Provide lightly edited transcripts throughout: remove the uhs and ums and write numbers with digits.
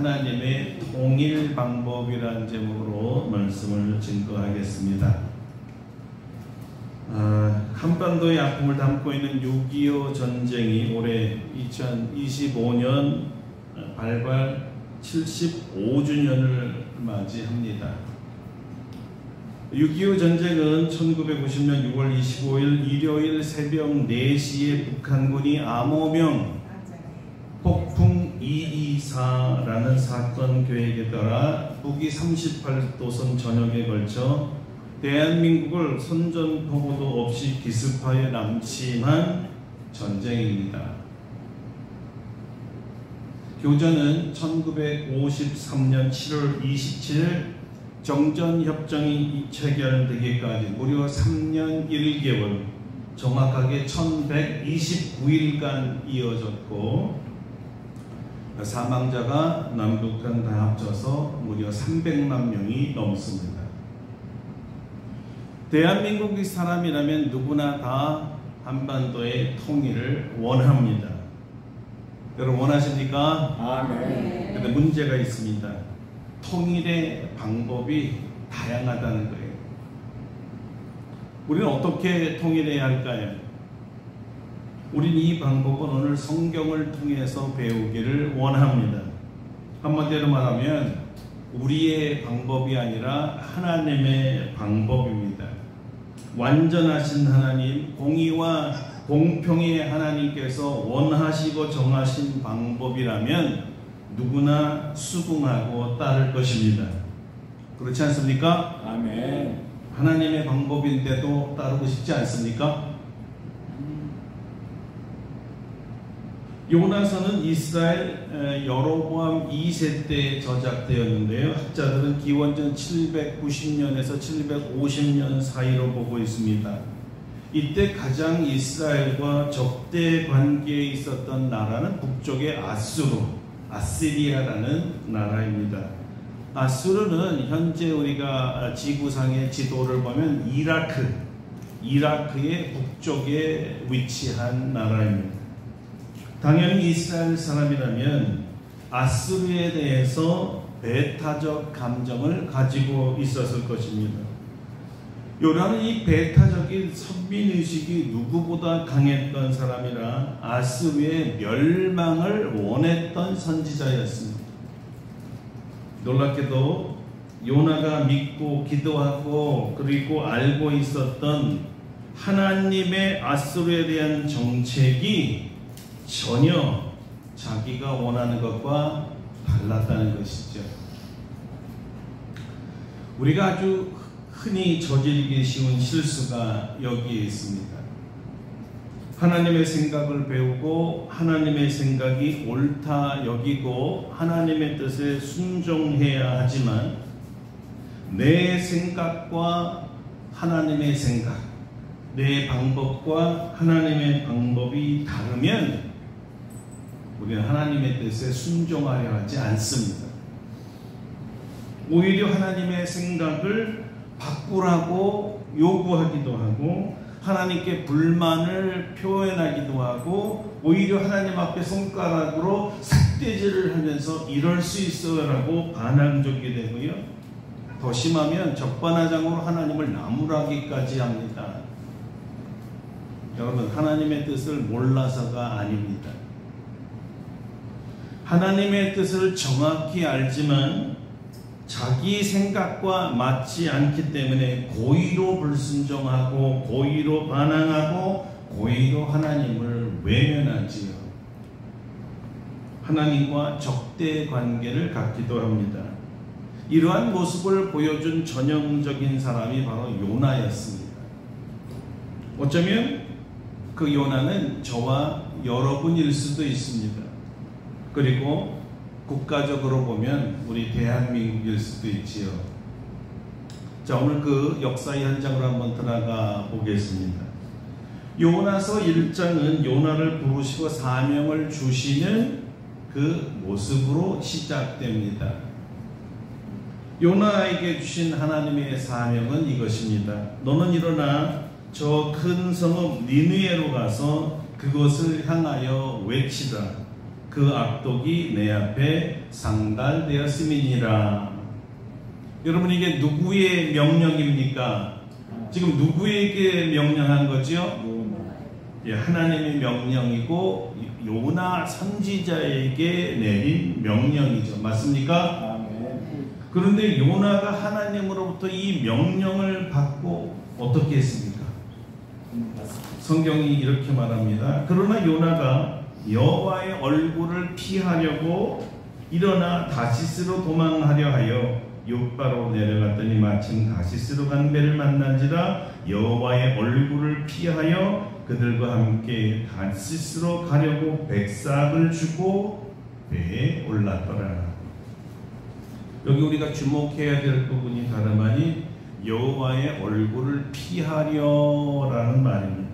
하나님의 통일 방법이라는 제목으로 말씀을 증거하겠습니다. 한반도의 아픔을 담고 있는 6.25 전쟁이 올해 2025년 발발 75주년을 맞이합니다. 6.25 전쟁은 1990년 6월 25일 일요일 새벽 4시에 북한군이 암호명 폭풍 224라는 사건 계획에 따라 북위 38도선 전역에 걸쳐 대한민국을 선전포고도 없이 기습하여 남침한 전쟁입니다. 교전은 1953년 7월 27일 정전협정이 체결되기까지 무려 3년 1개월, 정확하게 1129일간 이어졌고 사망자가 남북한 다 합쳐서 무려 300만 명이 넘습니다. 대한민국의 사람이라면 누구나 다 한반도의 통일을 원합니다. 여러분 원하십니까? 아멘. 그런데 문제가 있습니다. 통일의 방법이 다양하다는 거예요. 우리는 어떻게 통일해야 할까요? 우리는 이 방법은 오늘 성경을 통해서 배우기를 원합니다. 한마디로 말하면 우리의 방법이 아니라 하나님의 방법입니다. 완전하신 하나님, 공의와 공평의 하나님께서 원하시고 정하신 방법이라면 누구나 수긍하고 따를 것입니다. 그렇지 않습니까? 아멘. 하나님의 방법인데도 따르고 싶지 않습니까? 요나서는 이스라엘 여로보암 2세 때 저작되었는데요. 학자들은 기원전 790년에서 750년 사이로 보고 있습니다. 이때 가장 이스라엘과 적대 관계에 있었던 나라는 북쪽의 아시리아라는 나라입니다. 아수르는 현재 우리가 지구상의 지도를 보면 이라크의 북쪽에 위치한 나라입니다. 당연히 이스라엘 사람이라면 아수르에 대해서 배타적 감정을 가지고 있었을 것입니다. 요나는 이 배타적인 선민의식이 누구보다 강했던 사람이라 아수르의 멸망을 원했던 선지자였습니다. 놀랍게도 요나가 믿고 기도하고 그리고 알고 있었던 하나님의 아수르에 대한 정책이 전혀 자기가 원하는 것과 달랐다는 것이죠. 우리가 아주 흔히 저지르기 쉬운 실수가 여기에 있습니다. 하나님의 생각을 배우고 하나님의 생각이 옳다 여기고 하나님의 뜻에 순종해야 하지만 내 생각과 하나님의 생각, 내 방법과 하나님의 방법이 다르면 우리는 하나님의 뜻에 순종하려 하지 않습니다. 오히려 하나님의 생각을 바꾸라고 요구하기도 하고 하나님께 불만을 표현하기도 하고 오히려 하나님 앞에 손가락으로 삿대질을 하면서 이럴 수 있어라고 반항적이 되고요. 더 심하면 적반하장으로 하나님을 나무라기까지 합니다. 여러분 하나님의 뜻을 몰라서가 아닙니다. 하나님의 뜻을 정확히 알지만 자기 생각과 맞지 않기 때문에 고의로 불순종하고 고의로 반항하고 고의로 하나님을 외면하지요. 하나님과 적대 관계를 갖기도 합니다. 이러한 모습을 보여준 전형적인 사람이 바로 요나였습니다. 어쩌면 그 요나는 저와 여러분일 수도 있습니다. 그리고 국가적으로 보면 우리 대한민국일 수도 있지요. 자, 오늘 그 역사의 현장으로 한번 들어가 보겠습니다. 요나서 1장은 요나를 부르시고 사명을 주시는 그 모습으로 시작됩니다. 요나에게 주신 하나님의 사명은 이것입니다. 너는 일어나 저 큰 성읍 니느웨로 가서 그것을 향하여 외치라. 그 악독이 내 앞에 상달되었음이니라. 여러분, 이게 누구의 명령입니까? 지금 누구에게 명령한 거죠? 하나님의 명령이고 요나 선지자에게 내린 명령이죠. 맞습니까? 그런데 요나가 하나님으로부터 이 명령을 받고 어떻게 했습니까? 성경이 이렇게 말합니다. 그러나 요나가 여호와의 얼굴을 피하려고 일어나 다시스로 도망하려 하여 욥바로 내려갔더니 마침 다시스로 간 배를 만난지라 여호와의 얼굴을 피하여 그들과 함께 다시스로 가려고 백삭을 주고 배에 올랐더라. 여기 우리가 주목해야 될 부분이 다름 아닌 여호와의 얼굴을 피하려라는 말입니다.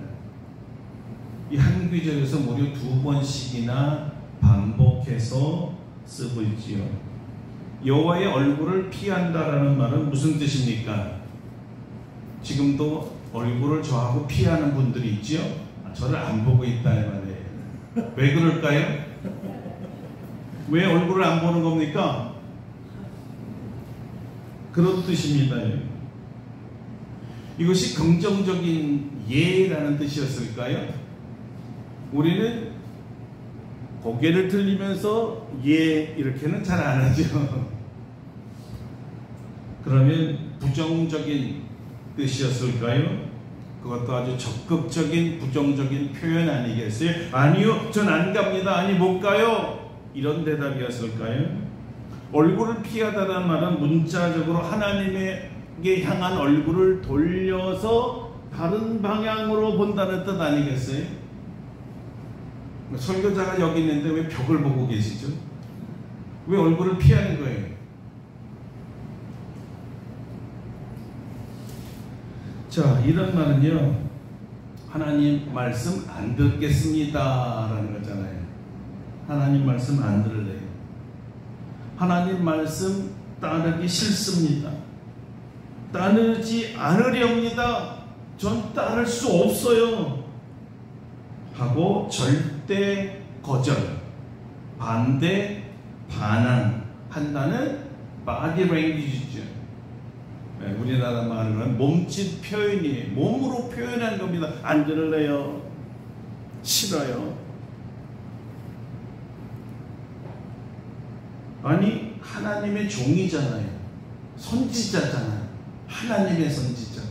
이 한 구절에서 무려 2번씩이나 반복해서 쓰고 있지요. 여호와의 얼굴을 피한다라는 말은 무슨 뜻입니까? 지금도 얼굴을 저하고 피하는 분들이 있지요. 저를 안 보고 있다 이 말이에요. 왜 그럴까요? 왜 얼굴을 안 보는 겁니까? 그런 뜻입니다. 이것이 긍정적인 예라는 뜻이었을까요? 우리는 고개를 들리면서 예 이렇게는 잘 안 하죠. 그러면 부정적인 뜻이었을까요? 그것도 아주 적극적인 부정적인 표현 아니겠어요? 아니요, 전 안 갑니다. 아니, 못 가요. 이런 대답이었을까요? 얼굴을 피하다는 말은 문자적으로 하나님에게 향한 얼굴을 돌려서 다른 방향으로 본다는 뜻 아니겠어요? 설교자가 여기 있는데 왜 벽을 보고 계시죠? 왜 얼굴을 피하는 거예요? 자, 이런 말은요, 하나님 말씀 안 듣겠습니다 라는 거잖아요. 하나님 말씀 안 들을래요. 하나님 말씀 따르기 싫습니다. 따르지 않으렵니다. 전 따를 수 없어요 하고 절대 거절, 반대, 반항한다는 body language죠. 우리나라 말로는 몸짓 표현이에요. 몸으로 표현한 겁니다. 안 들을래요. 싫어요. 아니, 하나님의 종이잖아요. 선지자잖아요. 하나님의 선지자.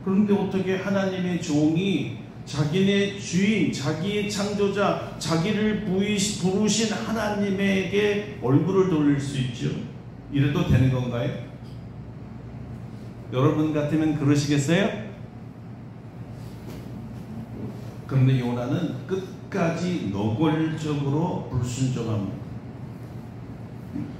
그런데 어떻게 하나님의 종이 자기네 주인, 자기의 창조자, 자기를 부르신 하나님에게 얼굴을 돌릴 수 있죠? 이래도 되는 건가요? 여러분 같으면 그러시겠어요? 그런데 요나는 끝까지 노골적으로 불순종합니다.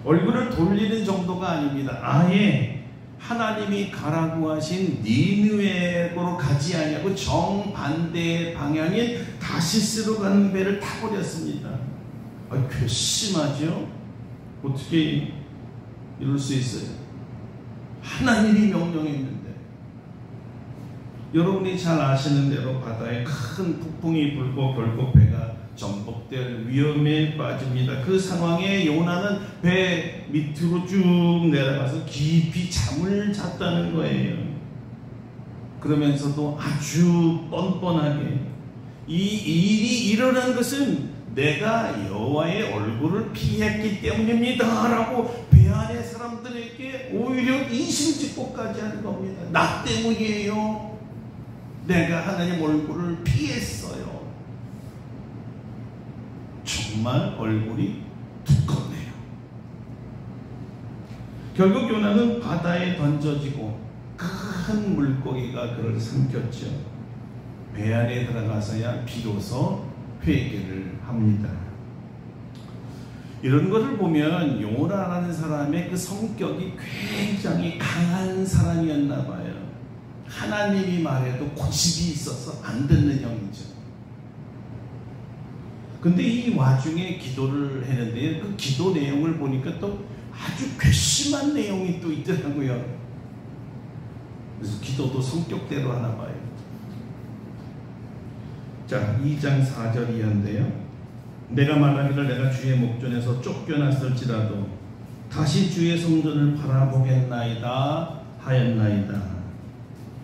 얼굴을 돌리는 정도가 아닙니다. 아예 하나님이 가라고 하신 니느웨로 가지 아니하고 정반대의 방향인 다시스로 가는 배를 타버렸습니다. 괘씸하죠? 어떻게 이럴 수 있어요? 하나님이 명령했는데. 여러분이 잘 아시는 대로 바다에 큰 폭풍이 불고 결국 배가 전복될 위험에 빠집니다. 그 상황에 요나는 배 밑으로 쭉 내려가서 깊이 잠을 잤다는 거예요. 그러면서도 아주 뻔뻔하게 이 일이 일어난 것은 내가 여호와의 얼굴을 피했기 때문입니다 라고 배 안의 사람들에게 오히려 이심직고까지 하는 겁니다. 나 때문이에요. 내가 하나님 얼굴을 피했어요. 정말 얼굴이 두껍네요. 결국 요나는 바다에 던져지고 큰 물고기가 그를 삼켰죠. 배 안에 들어가서야 비로소 회개를 합니다. 이런 것을 보면 요나라는 사람의 그 성격이 굉장히 강한 사람이었나 봐요. 하나님이 말해도 고집이 있어서 안 듣는 형이죠. 근데 이 와중에 기도를 했는데 그 기도 내용을 보니까 또 아주 괘씸한 내용이 또 있더라고요. 그래서 기도도 성격대로 하나 봐요. 자, 2장 4절 이하인데요. 내가 말하기를 내가 주의 목전에서 쫓겨났을지라도 다시 주의 성전을 바라보겠나이다 하였나이다.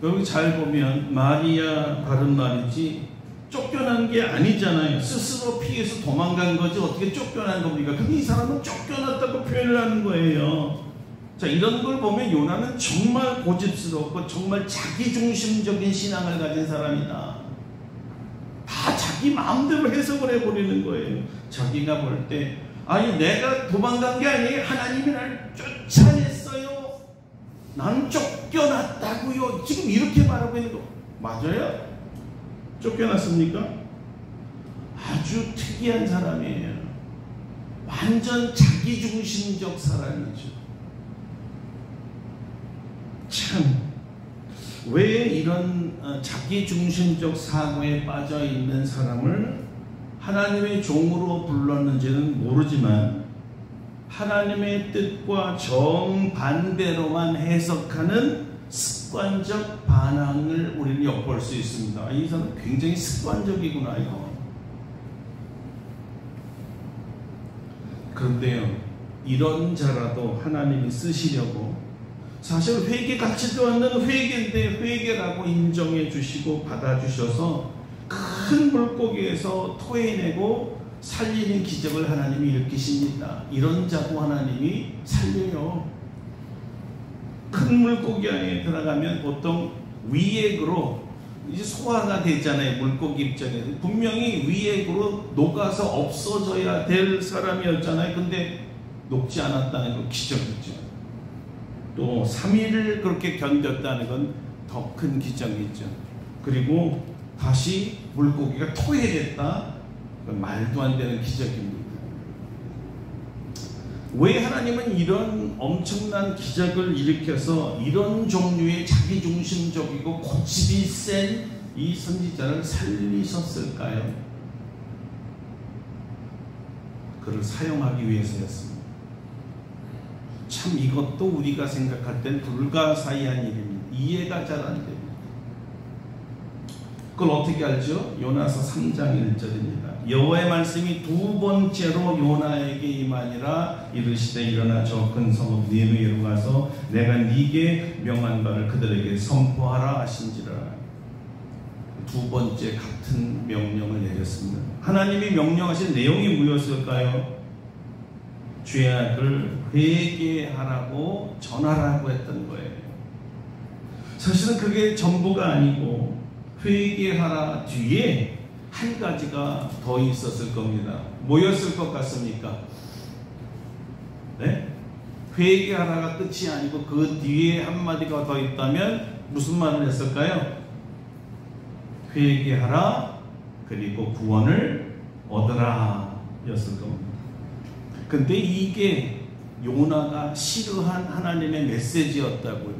여기 잘 보면 마리아 바른 말이지 쫓겨난 게 아니잖아요. 스스로 피해서 도망간 거지 어떻게 쫓겨난 겁니까? 근데 이 사람은 쫓겨났다고 표현을 하는 거예요. 자, 이런 걸 보면 요나는 정말 고집스럽고 정말 자기중심적인 신앙을 가진 사람이다. 다 자기 마음대로 해석을 해버리는 거예요. 자기가 볼 때 아니 내가 도망간 게 아니에요. 하나님이 나를 쫓아냈어요. 나는 쫓겨났다고요. 지금 이렇게 말하고 있는 거 맞아요? 쫓겨났습니까? 아주 특이한 사람이에요. 완전 자기중심적 사람이죠. 참 왜 이런 자기중심적 사고에 빠져있는 사람을 하나님의 종으로 불렀는지는 모르지만 하나님의 뜻과 정반대로만 해석하는 습관적 반항을 우리는 엿볼 수 있습니다. 이 사람은 굉장히 습관적이구나 이거. 그런데요, 이런 자라도 하나님이 쓰시려고 사실 회개 가치도 않는 회개인데 회개라고 인정해 주시고 받아주셔서 큰 물고기에서 토해내고 살리는 기적을 하나님이 일으키십니다. 이런 자도 하나님이 살려요. 큰 물고기 안에 들어가면 보통 위액으로 이제 소화가 되잖아요. 물고기 입장에서 분명히 위액으로 녹아서 없어져야 될 사람이었잖아요. 근데 녹지 않았다는 건 기적이죠. 또 3일을 그렇게 견뎠다는 건 더 큰 기적이죠. 그리고 다시 물고기가 토해냈다. 말도 안 되는 기적입니다. 왜 하나님은 이런 엄청난 기적을 일으켜서 이런 종류의 자기중심적이고 고집이 센 이 선지자를 살리셨을까요? 그를 사용하기 위해서였습니다. 참 이것도 우리가 생각할 땐 불가사의한 일입니다. 이해가 잘 안 됩니다. 그걸 어떻게 알죠? 요나서 3장 1절입니다. 여호와의 말씀이 두 번째로 요나에게 임하니라. 이르시되 일어나 저 큰 성읍 니느웨로 가서 내가 네게 명한 바를 그들에게 선포하라 하신지라. 두 번째 같은 명령을 내렸습니다. 하나님이 명령하신 내용이 무엇일까요? 죄악을 회개하라고 전하라고 했던 거예요. 사실은 그게 전부가 아니고 회개하라 뒤에 한 가지가 더 있었을 겁니다. 뭐였을 것 같습니까? 네? 회개하라가 끝이 아니고 그 뒤에 한마디가 더 있다면 무슨 말을 했을까요? 회개하라 그리고 구원을 얻으라 였을 겁니다. 근데 이게 요나가 싫어한 하나님의 메시지였다고요.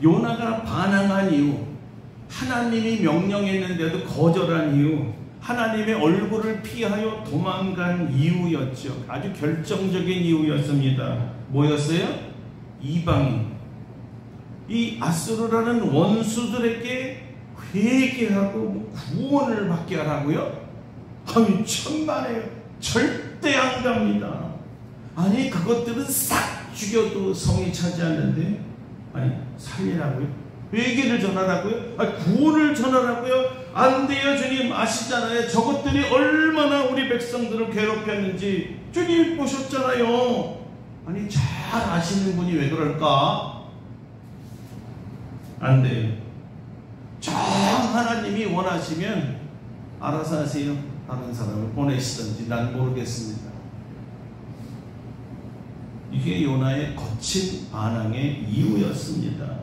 요나가 반항한 이유, 하나님이 명령했는데도 거절한 이유, 하나님의 얼굴을 피하여 도망간 이유였죠. 아주 결정적인 이유였습니다. 뭐였어요? 이방인, 이 아수르라는 원수들에게 회개하고 구원을 받게 하라고요? 아니 천만에요. 절대 안 갑니다. 아니 그것들은 싹 죽여도 성이 차지 않는데 아니 살리라고요? 회개를 전하라고요? 아니 구원을 전하라고요? 안 돼요. 주님 아시잖아요. 저것들이 얼마나 우리 백성들을 괴롭혔는지 주님 보셨잖아요. 아니 잘 아시는 분이 왜 그럴까? 안 돼요. 정 하나님이 원하시면 알아서 하세요. 다른 사람을 보내시든지 난 모르겠습니다. 이게 요나의 거친 반항의 이유였습니다.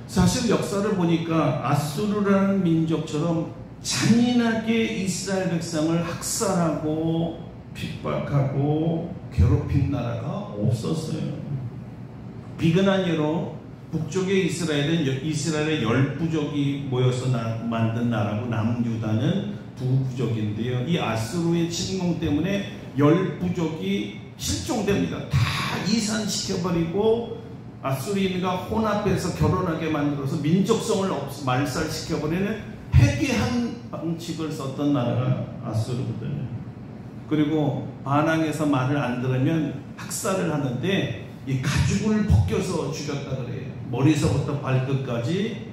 사실 역사를 보니까 아수르라는 민족처럼 잔인하게 이스라엘 백성을 학살하고 핍박하고 괴롭힌 나라가 없었어요. 비근한 예로 북쪽의 이스라엘은 이스라엘의 10부족이 모여서 만든 나라고 남유다는 2부족인데요. 이 아수르의 침공 때문에 10부족이 실종됩니다. 다 이산시켜버리고 아수르인과 혼합해서 결혼하게 만들어서 민족성을 말살시켜버리는 회개한 방식을 썼던 나라가 아수르거든요. 그리고 반항해서 말을 안 들으면 학살을 하는데 이 가죽을 벗겨서 죽였다 그래요. 머리서부터 발끝까지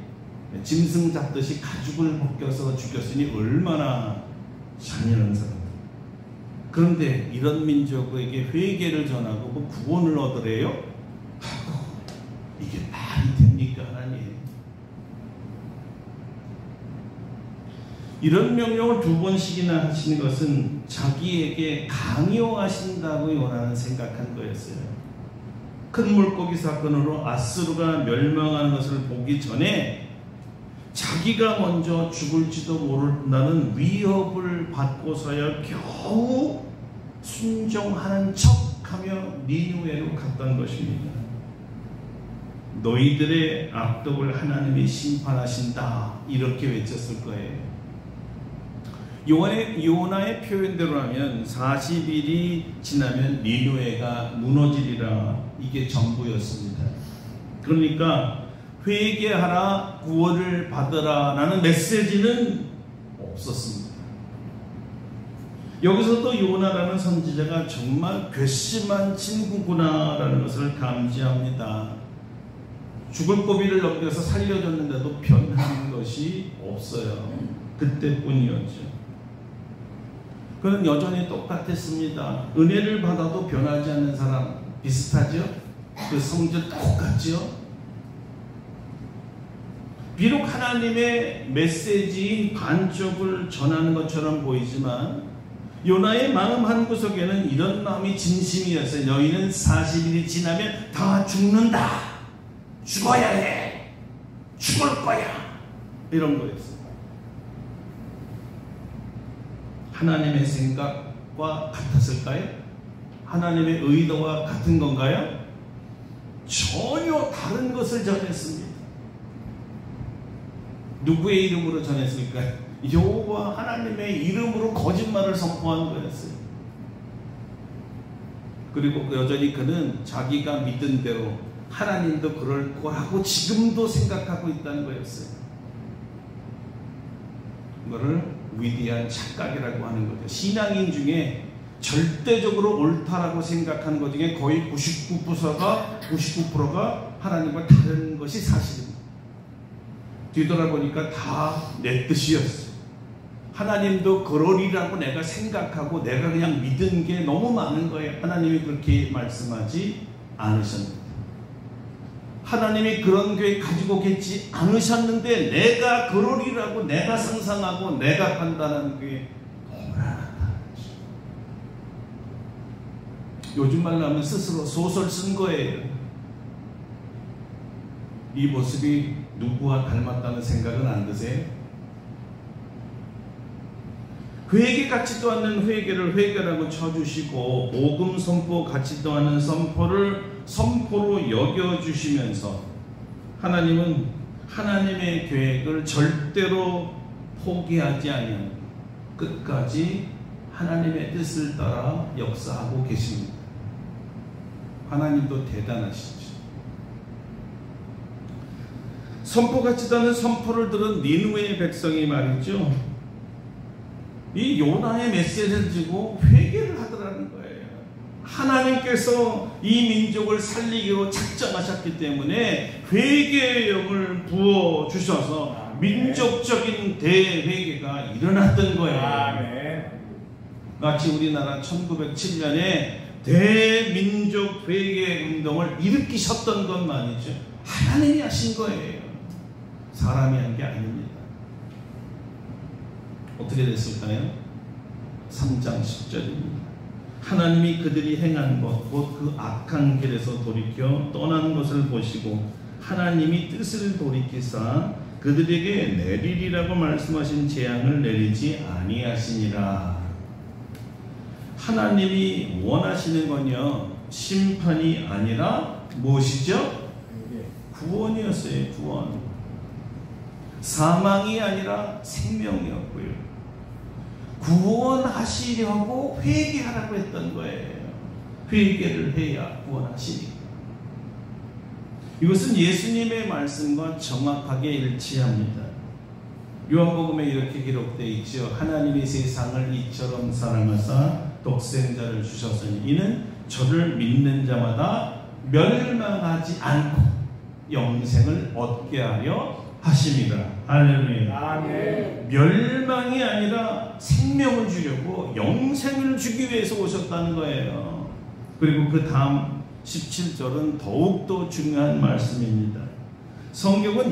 짐승 잡듯이 가죽을 벗겨서 죽였으니 얼마나 잔인한 사람. 그런데 이런 민족에게 회개를 전하고 뭐 구원을 얻으래요? 이게 말이 됩니까 하나님? 이런 명령을 2번씩이나 하시는 것은 자기에게 강요하신다고 요나는 생각한 거였어요. 큰 물고기 사건으로 아수르가 멸망하는 것을 보기 전에 자기가 먼저 죽을지도 모른다는 위협을 받고서야 겨우 순종하는 척하며 니느웨로 갔던 것입니다. 너희들의 악독을 하나님이 심판하신다 이렇게 외쳤을 거예요. 요나의 표현대로라면 40일이 지나면 니느웨가 무너지리라, 이게 전부였습니다. 그러니까 회개하라, 구원을 받으라 라는 메시지는 없었습니다. 여기서도 요나라는 선지자가 정말 괘씸한 친구구나 라는 것을 감지합니다. 죽을 고비를 넘겨서 살려줬는데도 변한 것이 없어요. 그때뿐이었죠. 그는 여전히 똑같았습니다. 은혜를 받아도 변하지 않는 사람 비슷하죠? 그 성질 똑같죠? 비록 하나님의 메시지인 반쪽을 전하는 것처럼 보이지만 요나의 마음 한구석에는 이런 마음이 진심이었어요. 너희는 40일이 지나면 다 죽는다. 죽어야 해. 죽을 거야. 이런 거였어요. 하나님의 생각과 같았을까요? 하나님의 의도와 같은 건가요? 전혀 다른 것을 전했습니다. 누구의 이름으로 전했을까요? 여호와 하나님의 이름으로 거짓말을 선포한 거였어요. 그리고 여전히 그는 자기가 믿은 대로 하나님도 그럴 거라고 지금도 생각하고 있다는 거였어요. 그거를 위대한 착각이라고 하는 거죠. 신앙인 중에 절대적으로 옳다라고 생각하는 것 중에 거의 99%가 하나님과 다른 것이 사실입니다. 뒤돌아보니까 다 내 뜻이었어요. 하나님도 그러리라고 내가 생각하고 내가 그냥 믿은 게 너무 많은 거예요. 하나님이 그렇게 말씀하지 않으셨는데, 하나님이 그런 교회 가지고 계지 않으셨는데 내가 그러리라고 내가 상상하고 내가 판단하는 게 너무나 요즘 말로 하면 스스로 소설 쓴 거예요. 이 모습이 누구와 닮았다는 생각은 안 드세요? 회개 같지도 않는 회개를 회개라고 쳐주시고 복음 선포 같지도 않은 선포를 선포로 여겨주시면서 하나님은 하나님의 계획을 절대로 포기하지 아니하고 끝까지 하나님의 뜻을 따라 역사하고 계십니다. 하나님도 대단하시죠. 선포 같지도 않은 선포를 들은 니느웨의 백성이 말이죠, 이 요나의 메시지를 지고 회개를 하더라는 거예요. 하나님께서 이 민족을 살리기로 작정하셨기 때문에 회개의 영을 부어주셔서 민족적인 대회개가 일어났던 거예요. 마치 우리나라 1907년에 대민족 회개 운동을 일으키셨던 것만이죠. 하나님이 하신 거예요. 사람이 한 게 아닙니다. 어떻게 됐을까요? 3장 10절입니다. 하나님이 그들이 행한 것, 곧 그 악한 길에서 돌이켜 떠난 것을 보시고 하나님이 뜻을 돌이키사 그들에게 내리리라고 말씀하신 재앙을 내리지 아니하시니라. 하나님이 원하시는 건요, 심판이 아니라 무엇이죠? 구원이었어요. 구원. 사망이 아니라 생명이었고요. 구원하시려고 회개하라고 했던 거예요. 회개를 해야 구원하시니까. 이것은 예수님의 말씀과 정확하게 일치합니다. 요한복음에 이렇게 기록되어 있죠. 하나님이 세상을 이처럼 사랑하사 독생자를 주셨으니 이는 저를 믿는 자마다 멸망하지 않고 영생을 얻게 하려 하십니다. 할렐루야. 아멘. 멸망이 아니라 생명을 주려고 영생을 주기 위해서 오셨다는 거예요. 그리고 그 다음 17절은 더욱더 중요한 말씀입니다. 성경은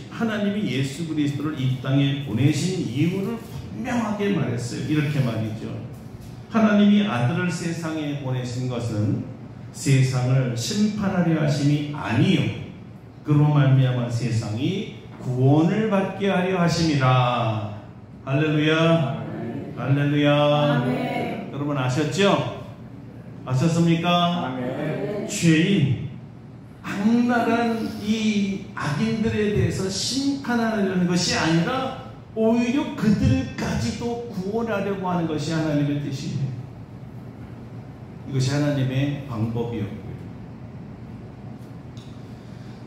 하나님이 예수 그리스도를 이 땅에 보내신 이유를 분명하게 말했어요. 이렇게 말이죠. 하나님이 아들을 세상에 보내신 것은 세상을 심판하려 하심이 아니요 그로 말미암아 세상이 구원을 받게 하려 하심이라. 할렐루야. 아멘. 할렐루야. 아멘. 여러분 아셨죠? 아셨습니까? 아멘. 죄인 악랄한 이 악인들에 대해서 심판하려는 것이 아니라 오히려 그들까지도 구원하려고 하는 것이 하나님의 뜻이에요. 이것이 하나님의 방법이었고요.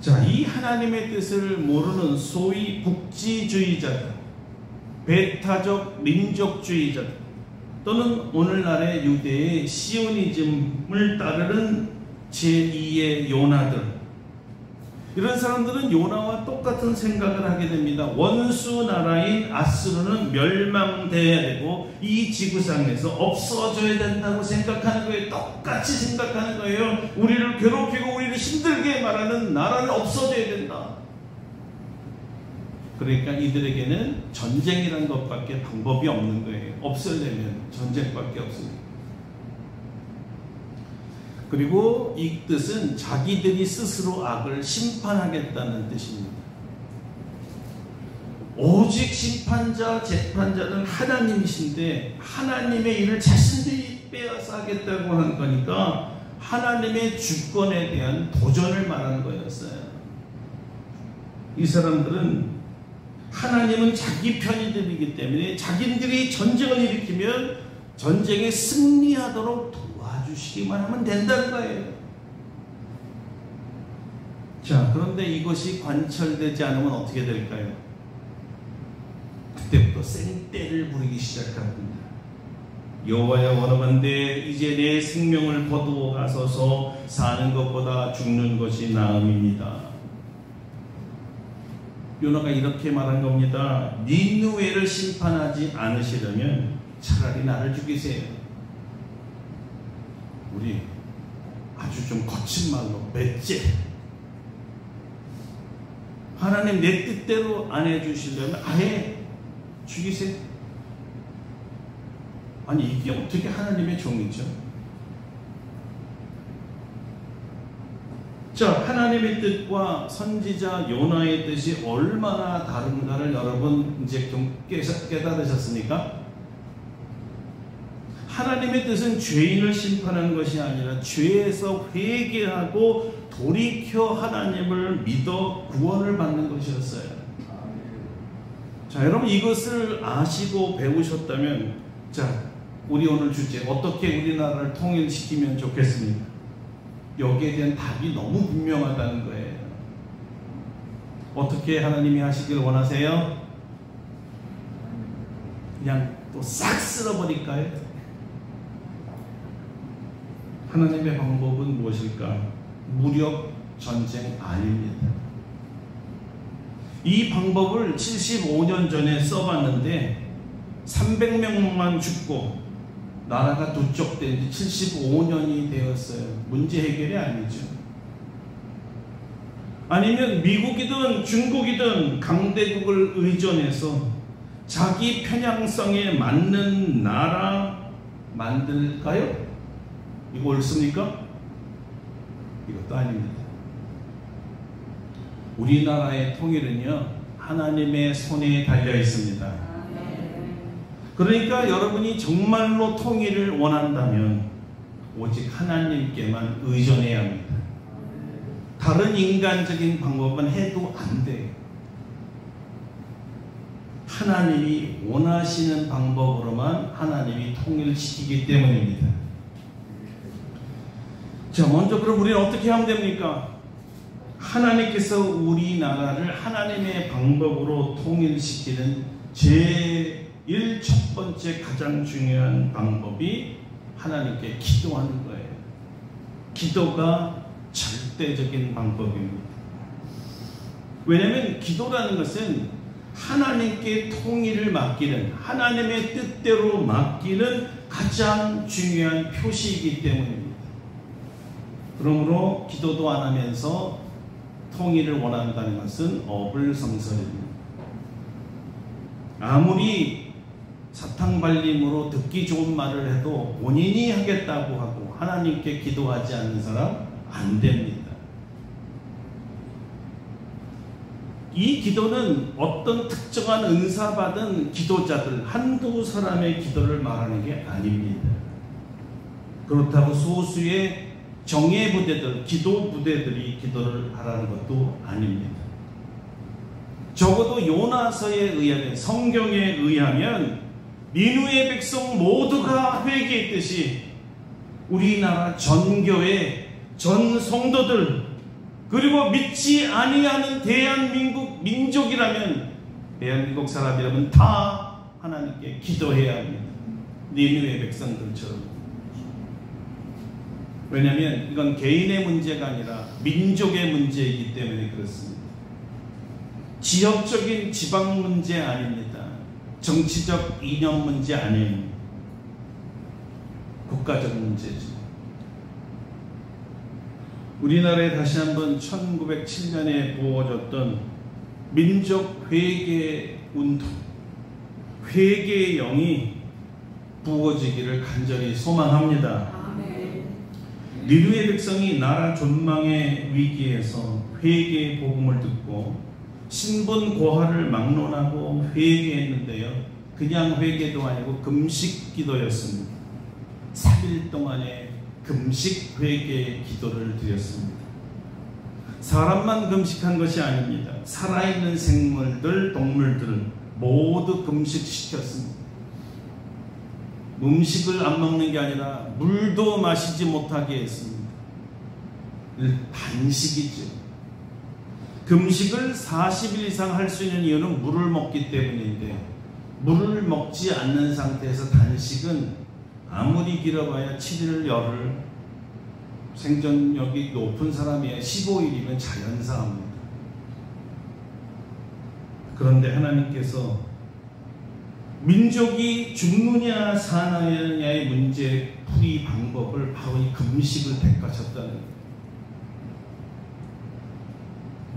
자, 이 하나님의 뜻을 모르는 소위 국지주의자들, 배타적 민족주의자들, 또는 오늘날의 유대의 시오니즘을 따르는 제2의 요나들, 이런 사람들은 요나와 똑같은 생각을 하게 됩니다. 원수 나라인 아수르는 멸망돼야 되고 이 지구상에서 없어져야 된다고 생각하는 거예요. 똑같이 생각하는 거예요. 우리를 괴롭히고 우리를 힘들게 말하는 나라는 없어져야 된다. 그러니까 이들에게는 전쟁이라는 것밖에 방법이 없는 거예요. 없애려면 전쟁밖에 없습니다. 그리고 이 뜻은 자기들이 스스로 악을 심판하겠다는 뜻입니다. 오직 심판자, 재판자는 하나님이신데 하나님의 일을 자신들이 빼앗아 하겠다고 하는 거니까 하나님의 주권에 대한 도전을 말하는 거였어요. 이 사람들은 하나님은 자기 편이들이기 때문에 자기들이 전쟁을 일으키면 전쟁에 승리하도록 도와주시기만 하면 된다는 거예요. 자, 그런데 이것이 관철되지 않으면 어떻게 될까요? 그때부터 생떼를 부리기 시작합니다. 여호와여 원하건대 이제 내 생명을 거두어 가소서. 사는 것보다 죽는 것이 나음입니다. 요나가 이렇게 말한 겁니다. 니느웨를 심판하지 않으시려면 차라리 나를 죽이세요. 우리 아주 좀 거친 말로 맷째. 하나님 내 뜻대로 안 해주시려면 아예 죽이세요. 아니 이게 어떻게 하나님의 종이죠? 자, 하나님의 뜻과 선지자 요나의 뜻이 얼마나 다른가를 여러분 이제 좀 깨달으셨습니까? 하나님의 뜻은 죄인을 심판하는 것이 아니라 죄에서 회개하고 돌이켜 하나님을 믿어 구원을 받는 것이었어요. 자, 여러분 이것을 아시고 배우셨다면, 자, 우리 오늘 주제 어떻게 우리나라를 통일시키면 좋겠습니까? 여기에 대한 답이 너무 분명하다는 거예요. 어떻게 하나님이 하시길 원하세요? 그냥 또 싹 쓸어버릴까요? 하나님의 방법은 무엇일까? 무력 전쟁 아닙니다. 이 방법을 75년 전에 써봤는데 300명만 죽고 나라가 누적된 지 75년이 되었어요. 문제 해결이 아니죠. 아니면 미국이든 중국이든 강대국을 의존해서 자기 편향성에 맞는 나라 만들까요? 이거 옳습니까? 이것도 아닙니다. 우리나라의 통일은요, 하나님의 손에 달려 있습니다. 그러니까 여러분이 정말로 통일을 원한다면 오직 하나님께만 의존해야 합니다. 다른 인간적인 방법은 해도 안 돼요. 하나님이 원하시는 방법으로만 하나님이 통일시키기 때문입니다. 자, 먼저 그럼 우리는 어떻게 하면 됩니까? 하나님께서 우리나라를 하나님의 방법으로 통일시키는 제일 첫 번째 가장 중요한 방법이 하나님께 기도하는 거예요. 기도가 절대적인 방법입니다. 왜냐하면 기도라는 것은 하나님께 통일을 맡기는, 하나님의 뜻대로 맡기는 가장 중요한 표시이기 때문입니다. 그러므로 기도도 안 하면서 통일을 원한다는 것은 어불성설입니다. 아무리 사탕발림으로 듣기 좋은 말을 해도 본인이 하겠다고 하고 하나님께 기도하지 않는 사람 안 됩니다. 이 기도는 어떤 특정한 은사 받은 기도자들 한두 사람의 기도를 말하는 게 아닙니다. 그렇다고 소수의 정예 부대들, 기도 부대들이 기도를 하라는 것도 아닙니다. 적어도 요나서에 의하면, 성경에 의하면 니느웨 백성 모두가 회개했듯이 우리나라 전 교회, 전 성도들, 그리고 믿지 아니하는 대한민국 민족이라면, 대한민국 사람이라면 다 하나님께 기도해야 합니다. 니느웨 백성들처럼. 왜냐하면 이건 개인의 문제가 아니라 민족의 문제이기 때문에 그렇습니다. 지역적인 지방 문제 아닙니다. 정치적 이념 문제 아니에요. 국가적 문제죠. 우리나라에 다시 한번 1907년에 부어졌던 민족 회개 운동, 회개의 영이 부어지기를 간절히 소망합니다. 니느웨 백성이 나라 존망의 위기에서 회개의 복음을 듣고 신분 고하를 막론하고 회개했는데요. 그냥 회개도 아니고 금식 기도였습니다. 3일 동안의 금식 회개 기도를 드렸습니다. 사람만 금식한 것이 아닙니다. 살아있는 생물들, 동물들을 모두 금식시켰습니다. 음식을 안 먹는 게 아니라 물도 마시지 못하게 했습니다. 단식이죠. 금식을 40일 이상 할 수 있는 이유는 물을 먹기 때문인데, 물을 먹지 않는 상태에서 단식은 아무리 길어봐야 7일, 열흘, 생존력이 높은 사람이 15일이면 자연사합니다. 그런데 하나님께서 민족이 죽느냐 사느냐의 문제 풀이 방법을 바로 이 금식을 택하셨다는 거예요.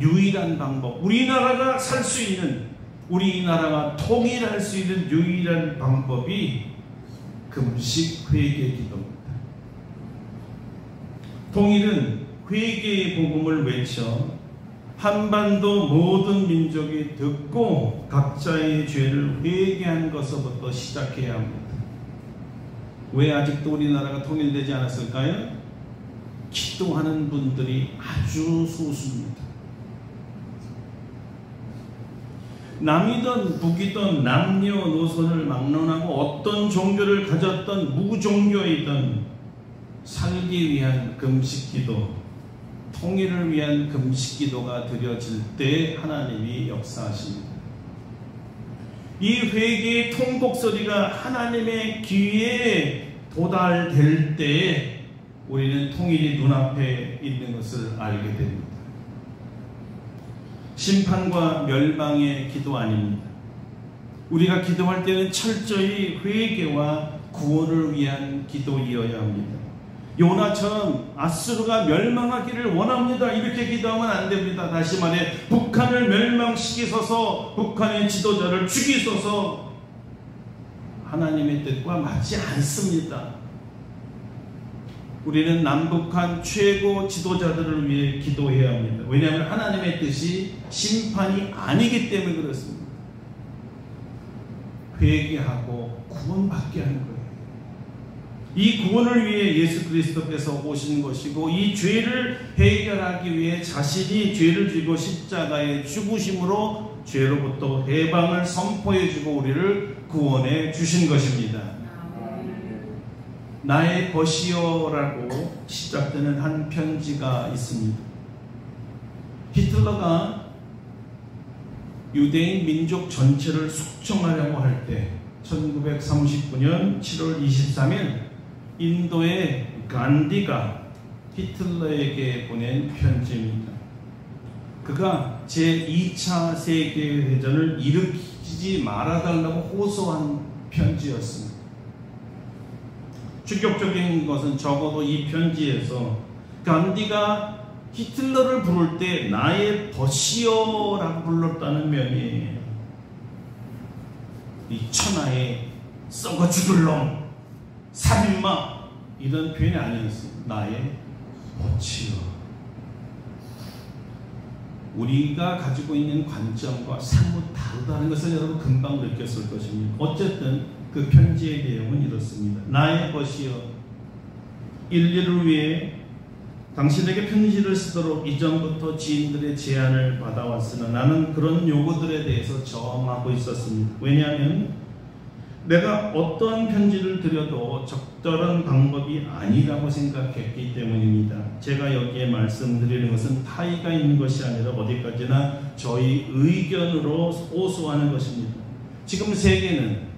유일한 방법, 우리나라가 살 수 있는, 우리나라가 통일할 수 있는 유일한 방법이 금식 회개 기도입니다. 통일은 회개의 복음을 외쳐 한반도 모든 민족이 듣고 각자의 죄를 회개한 것부터 시작해야 합니다. 왜 아직도 우리나라가 통일되지 않았을까요? 기도하는 분들이 아주 소수입니다. 남이든 북이든 남녀노소를 막론하고 어떤 종교를 가졌던 무종교이든 살기 위한 금식기도, 통일을 위한 금식기도가 드려질 때 하나님이 역사하십니다. 이 회개의 통곡소리가 하나님의 귀에 도달될 때 우리는 통일이 눈앞에 있는 것을 알게 됩니다. 심판과 멸망의 기도 아닙니다. 우리가 기도할 때는 철저히 회개와 구원을 위한 기도이어야 합니다. 요나처럼 아수르가 멸망하기를 원합니다, 이렇게 기도하면 안 됩니다. 다시 말해 북한을 멸망시키소서, 북한의 지도자를 죽이소서, 하나님의 뜻과 맞지 않습니다. 우리는 남북한 최고 지도자들을 위해 기도해야 합니다. 왜냐하면 하나님의 뜻이 심판이 아니기 때문에 그렇습니다. 회개하고 구원받게 하는 거예요. 이 구원을 위해 예수 그리스도께서 오신 것이고, 이 죄를 해결하기 위해 자신이 죄를 지고 십자가에 죽으심으로 죄로부터 해방을 선포해 주고 우리를 구원해 주신 것입니다. 나의 것이요라고 시작되는 한 편지가 있습니다. 히틀러가 유대인 민족 전체를 숙청하려고 할 때 1939년 7월 23일 인도의 간디가 히틀러에게 보낸 편지입니다. 그가 제2차 세계대전을 일으키지 말아달라고 호소한 편지였습니다. 충격적인 것은 적어도 이 편지에서 간디가 히틀러를 부를 때 나의 벗이여라고 불렀다는 면이에요. 이 천하의 썩어 죽을 놈, 살인마, 이런 표현이 아니었어요. 나의 벗이여. 우리가 가지고 있는 관점과 사뭇 다르다는 것을 여러분 금방 느꼈을 것입니다. 어쨌든 그 편지의 내용은 이렇습니다. 나의 벗이여, 인류를 위해 당신에게 편지를 쓰도록 이전부터 지인들의 제안을 받아왔으나 나는 그런 요구들에 대해서 저항하고 있었습니다. 왜냐하면 내가 어떠한 편지를 드려도 적절한 방법이 아니라고 생각했기 때문입니다. 제가 여기에 말씀드리는 것은 타의가 있는 것이 아니라 어디까지나 저희 의견으로 호소하는 것입니다. 지금 세계는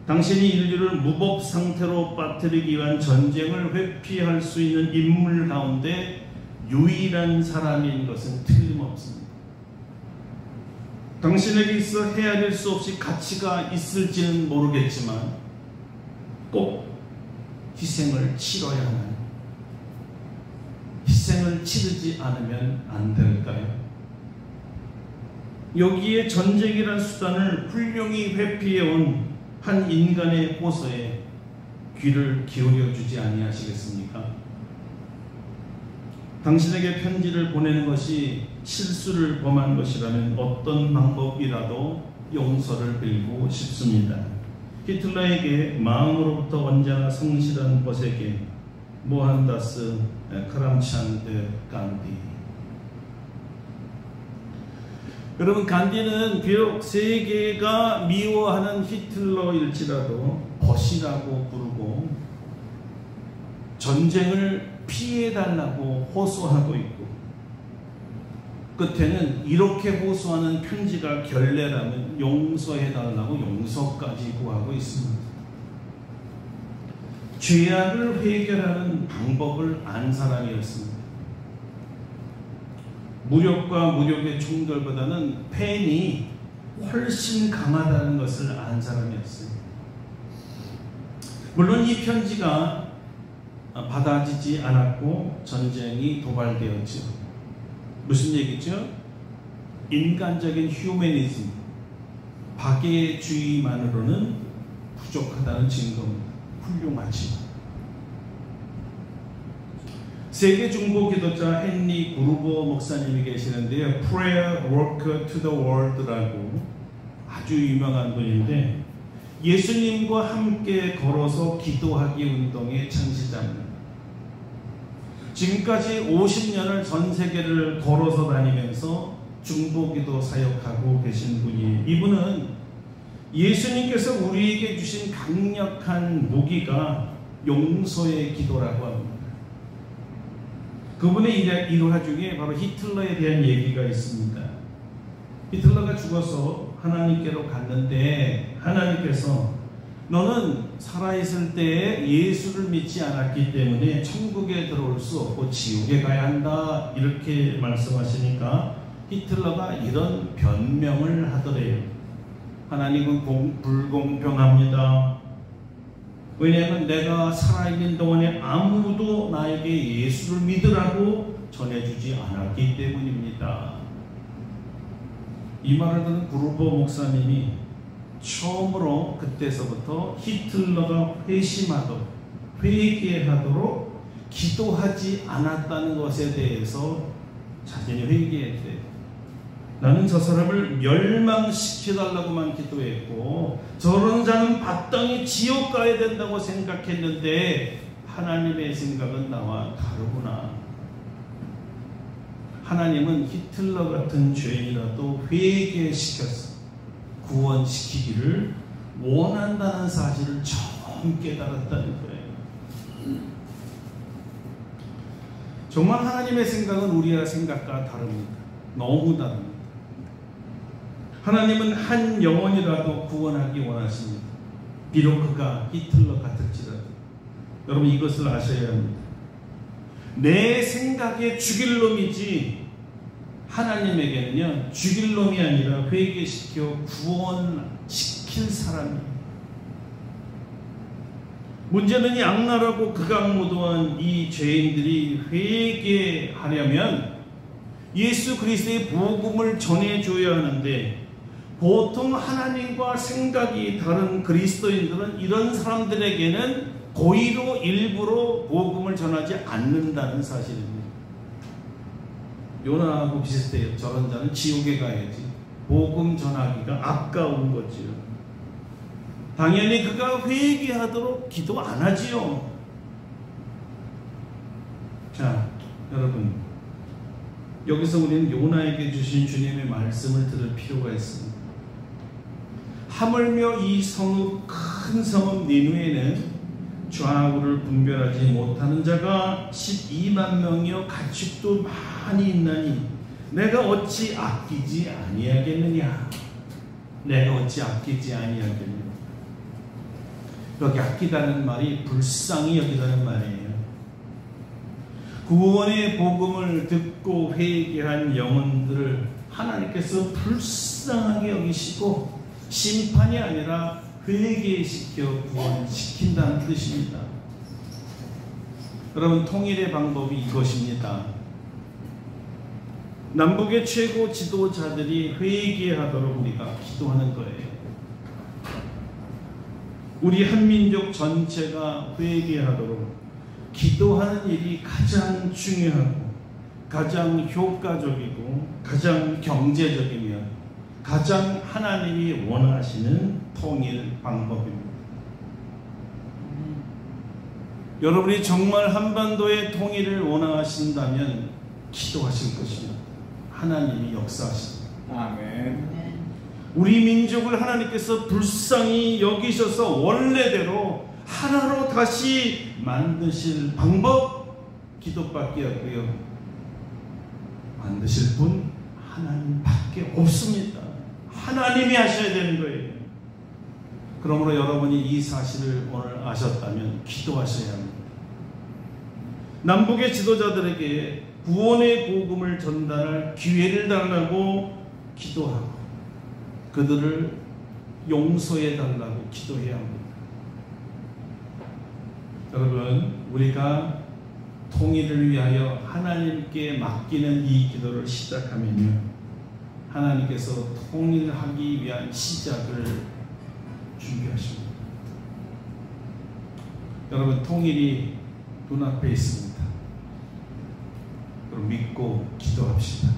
당신이 인류를 무법 상태로 빠뜨리기 위한 전쟁을 회피할 수 있는 인물 가운데 유일한 사람인 것은 틀림없습니다. 당신에게 있어 헤아릴 수 없이 가치가 있을지는 모르겠지만 꼭 희생을 치러야 하나요? 희생을 치르지 않으면 안 될까요? 여기에 전쟁이라는 수단을 훌륭히 회피해온 한 인간의 호소에 귀를 기울여 주지 아니하시겠습니까? 당신에게 편지를 보내는 것이 실수를 범한 것이라면 어떤 방법이라도 용서를 빌고 싶습니다. 히틀러에게 마음으로부터 언제나 성실한 벗에게 모한다스 카람찬드 간디. 여러분, 간디는 비록 세계가 미워하는 히틀러일지라도 벗이라고 부르고 전쟁을 피해달라고 호소하고 있고 끝에는 이렇게 호소하는 편지가 결례라면 용서해달라고 용서까지 구하고 있습니다. 죄악을 해결하는 방법을 안 사람이었습니다. 무력과 무력의 충돌보다는 펜이 훨씬 강하다는 것을 안 사람이었어요. 물론 이 편지가 받아지지 않았고 전쟁이 도발되었죠. 무슨 얘기죠? 인간적인 휴머니즘, 박애주의만으로는 부족하다는 증거입니다. 훌륭하지. 세계 중보 기도자 헨리 구르보 목사님이 계시는데요. Prayer Work to the World라고 아주 유명한 분인데 예수님과 함께 걸어서 기도하기 운동의 창시자입니다. 지금까지 50년을 전 세계를 걸어서 다니면서 중보기도 사역하고 계신 분이에요. 이분은 예수님께서 우리에게 주신 강력한 무기가 용서의 기도라고 합니다. 그분의 일화 중에 바로 히틀러에 대한 얘기가 있습니다. 히틀러가 죽어서 하나님께로 갔는데 하나님께서 너는 살아있을 때에 예수를 믿지 않았기 때문에 천국에 들어올 수 없고 지옥에 가야 한다, 이렇게 말씀하시니까 히틀러가 이런 변명을 하더래요. 하나님은 불공평합니다. 왜냐하면 내가 살아있는 동안에 아무도 나에게 예수를 믿으라고 전해주지 않았기 때문입니다. 이 말을 듣는 구르보 목사님이 처음으로 그때서부터 히틀러가 회심하도록, 회개하도록 기도하지 않았다는 것에 대해서 자신이 회개했대요. 나는 저 사람을 멸망시켜달라고만 기도했고 저런 자는 마땅히 지옥 가야 된다고 생각했는데 하나님의 생각은 나와 다르구나. 하나님은 히틀러 같은 죄인이라도 회개시켜서 구원시키기를 원한다는 사실을 처음 깨달았다는 거예요. 정말 하나님의 생각은 우리의 생각과 다릅니다. 너무 다릅니다. 하나님은 한 영혼이라도 구원하기 원하십니다. 비록 그가 히틀러 같을지라도. 여러분 이것을 아셔야 합니다. 내 생각에 죽일 놈이지 하나님에게는요 죽일 놈이 아니라 회개시켜 구원시킬 사람이에요. 문제는 이 악랄하고 극악무도한 이 죄인들이 회개하려면 예수 그리스도의 복음을 전해줘야 하는데, 보통 하나님과 생각이 다른 그리스도인들은 이런 사람들에게는 고의로 일부러 복음을 전하지 않는다는 사실입니다. 요나하고 비슷해요. 저런 자는 지옥에 가야지. 복음 전하기가 아까운 거지요. 당연히 그가 회개하도록 기도 안 하지요. 자, 여러분, 여기서 우리는 요나에게 주신 주님의 말씀을 들을 필요가 있습니다. 하물며 이 성읍, 큰 성읍 니느웨는 좌우를 분별하지 못하는 자가 12만 명이요 가축도 많이 있나니 내가 어찌 아끼지 아니하겠느냐. 내가 어찌 아끼지 아니하겠느냐. 여기 아끼다는 말이 불쌍히 여기다는 말이에요. 구원의 복음을 듣고 회개한 영혼들을 하나님께서 불쌍하게 여기시고 심판이 아니라 회개시켜 구원시킨다는 뜻입니다. 여러분, 통일의 방법이 이것입니다. 남북의 최고 지도자들이 회개하도록 우리가 기도하는 거예요. 우리 한민족 전체가 회개하도록 기도하는 일이 가장 중요하고 가장 효과적이고 가장 경제적이며 가장 하나님이 원하시는 통일 방법입니다. 여러분이 정말 한반도의 통일을 원하신다면 기도하실 것입니다. 하나님이 역사하십니다. 아멘. 우리 민족을 하나님께서 불쌍히 여기셔서 원래대로 하나로 다시 만드실 방법 기도밖에 없고요. 만드실 분 하나님밖에 없습니다. 하나님이 하셔야 되는 거예요. 그러므로 여러분이 이 사실을 오늘 아셨다면 기도하셔야 합니다. 남북의 지도자들에게 구원의 복음을 전달할 기회를 달라고 기도하고 그들을 용서해 달라고 기도해야 합니다. 여러분, 우리가 통일을 위하여 하나님께 맡기는 이 기도를 시작하면요, 하나님께서 통일하기 위한 시작을 준비하십니다. 여러분, 통일이 눈앞에 있습니다. 그럼 믿고 기도합시다.